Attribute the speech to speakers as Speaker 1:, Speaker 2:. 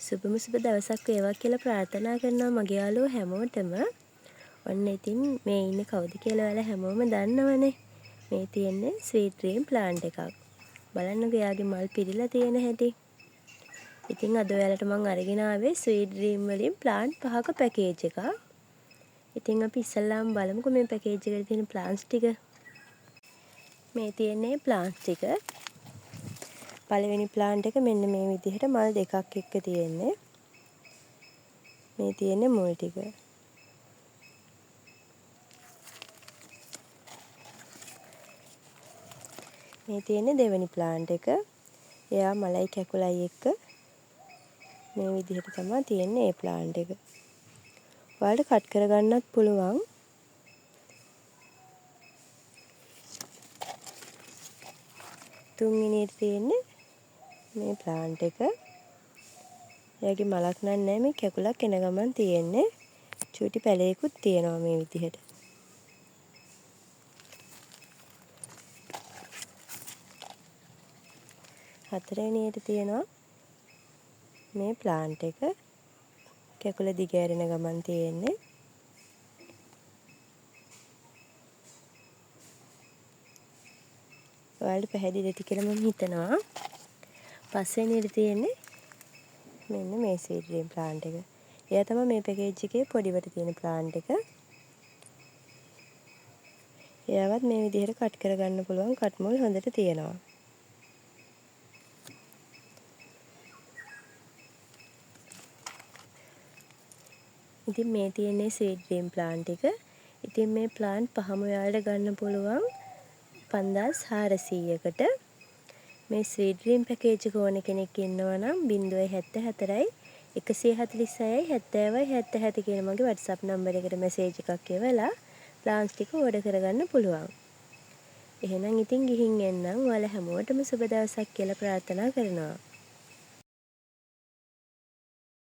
Speaker 1: සුබම සුබ දවසක් වේවා කියලා ප්‍රාර්ථනා කරනවා මගේ යාළුවෝ හැමෝටම. ඔන්න ඉතින් මේ ඉන්නේ කවුද කියලා ඔයාලා හැමෝම දන්නවනේ. මේ තියෙන්නේ ස්වීට් ඩ්‍රීම් ප්ලාන්ට් එකක්. බලන්නකෝ එයාගේ මල් පිරීලා තියෙන හැටි. ඉතින් අද ඔයාලට මම අරගෙන ආවේ ස්වීට් ඩ්‍රීම් වලින් ප්ලාන්ට් 5ක පැකේජ් එකක්. ඉතින් අපි ඉස්සල්ලාම බලමුකෝ මේ පැකේජ් එකේ තියෙන ප්ලාන්ට්ස් ටික. මේ තියෙන්නේ ප්ලාන්ට්ස් ටික. පළවෙනි ප්ලාන්ට් එක මෙන්න මේ විදිහට මල් දෙකක් එක්ක තියෙන්නේ. මේ තියෙන්නේ මුල් ටික. මේ තියෙන්නේ දෙවෙනි ප්ලාන්ට් එක. එයා මලයි කැකුලයි එක්ක මේ විදිහට තමයි තියෙන්නේ මේ ප්ලාන්ට් එක. ඔයාලට කට් කරගන්නත් පුළුවන්. තුන්වෙනියට තියෙන්නේ මේ ප්ලාන්ට් එක. එයාගේ මලක් නැහැ මේ කැකුලක් එන ගමන් තියෙන්නේ. චූටි පැලයකුත් තියෙනවා මේ විදිහට. හතරවෙනියට තියෙනවා මේ ප්ලාන්ට් එක. කැකුල දිගෑරෙන ගමන් තියෙන්නේ. ඔයාලට පැහැදිලි ඇති කියලා මම හිතනවා. පස්වෙනියට තියෙන්නේ මෙන්න මේ ස්වීට් ඩ්‍රීම් ප්ලාන්ට් එක. එයා තමයි මේ පැකේජ් එකේ පොඩිවට තියෙන ප්ලාන්ට් එක. එයාවත් මේ විදිහට කට් කරගන්න පුළුවන්. කට් මුල් හොඳට තියෙනවා. ඉතින් මේ තියෙන්නේ ස්වීට් ඩ්‍රීම් ප්ලාන්ට් එක. ඉතින් මේ ප්ලාන්ට් පහම ඔයාලට ගන්න පුළුවන් 5400කට. මේ ස්වීට් ඩ්‍රීම් පැකේජ් එක ඕන කෙනෙක් ඉන්නවා නම් 074 146යි 70යි 77 කියන මගේ WhatsApp නම්බර් එකට මැසේජ් එකක් එවලා ප්ලාන්ට්ස් ටික ඕඩර් කරගන්න පුළුවන්. එහෙනම් ඉතින් ගිහින් එන්නම්. ඔයාලා හැමෝටම සුබ දවසක් කියලා ප්‍රාර්ථනා කරනවා.